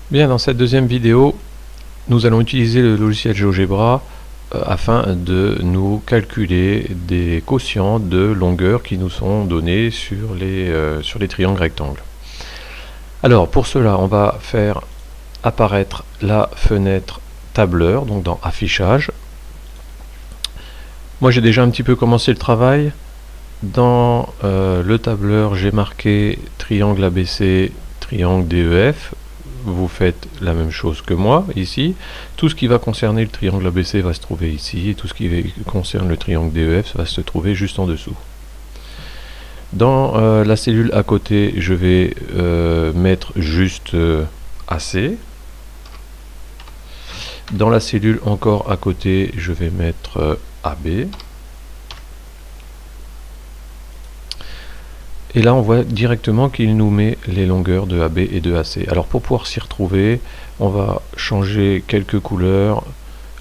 Bien, dans cette deuxième vidéo, nous allons utiliser le logiciel GeoGebra afin de nous calculer des quotients de longueur qui nous sont donnés sur les triangles rectangles. Alors pour cela, on va faire apparaître la fenêtre tableur, donc dans Affichage. Moi j'ai déjà un petit peu commencé le travail. Dans le tableur, j'ai marqué triangle ABC, triangle DEF. Vous faites la même chose que moi ici. Tout ce qui va concerner le triangle ABC va se trouver ici, et tout ce qui concerne le triangle DEF va se trouver juste en dessous. Dans la cellule à côté, je vais mettre juste AC. Dans la cellule encore à côté, je vais mettre AB. Et là, on voit directement qu'il nous met les longueurs de AB et de AC. Alors pour pouvoir s'y retrouver, on va changer quelques couleurs.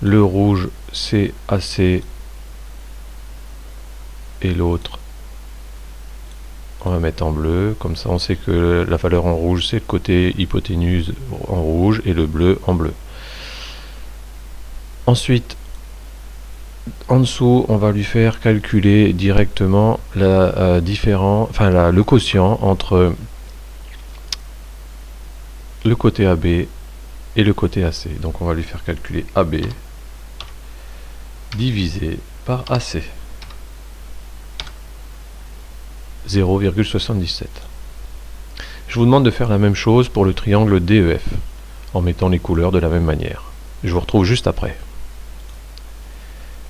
Le rouge, c'est AC et l'autre, on va mettre en bleu. Comme ça, on sait que la valeur en rouge, c'est le côté hypoténuse en rouge et le bleu en bleu. Ensuite, en dessous, on va lui faire calculer directement le quotient entre le côté AB et le côté AC. Donc on va lui faire calculer AB divisé par AC. 0,77. Je vous demande de faire la même chose pour le triangle DEF, en mettant les couleurs de la même manière. Je vous retrouve juste après.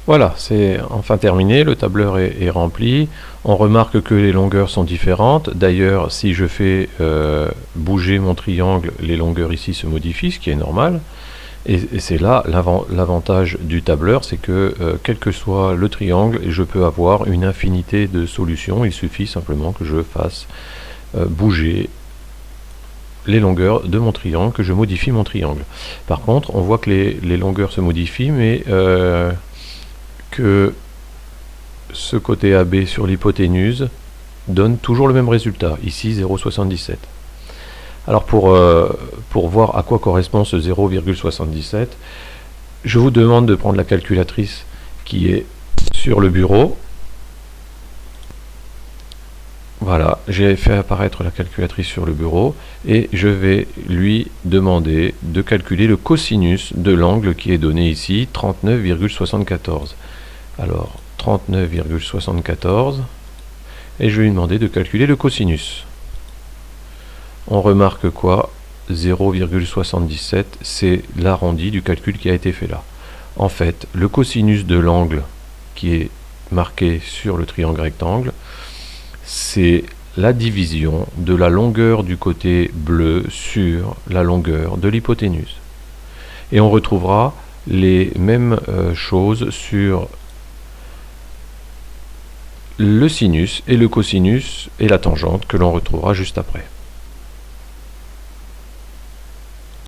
Voilà, c'est enfin terminé, le tableur est rempli. On remarque que les longueurs sont différentes. D'ailleurs, si je fais bouger mon triangle, les longueurs ici se modifient, ce qui est normal. Et c'est là l'avantage du tableur, c'est que quel que soit le triangle, je peux avoir une infinité de solutions. Il suffit simplement que je fasse bouger les longueurs de mon triangle, que je modifie mon triangle. Par contre, on voit que les longueurs se modifient, mais que ce côté AB sur l'hypoténuse donne toujours le même résultat, ici 0,77. Alors pour voir à quoi correspond ce 0,77, je vous demande de prendre la calculatrice qui est sur le bureau. Voilà, j'ai fait apparaître la calculatrice sur le bureau et je vais lui demander de calculer le cosinus de l'angle qui est donné ici, 39,74. Alors 39,74 et je vais lui demander de calculer le cosinus. On remarque quoi? 0,77, c'est l'arrondi du calcul qui a été fait là. En fait, le cosinus de l'angle qui est marqué sur le triangle rectangle, c'est la division de la longueur du côté bleu sur la longueur de l'hypoténuse. Et on retrouvera les mêmes choses sur le sinus et le cosinus et la tangente que l'on retrouvera juste après.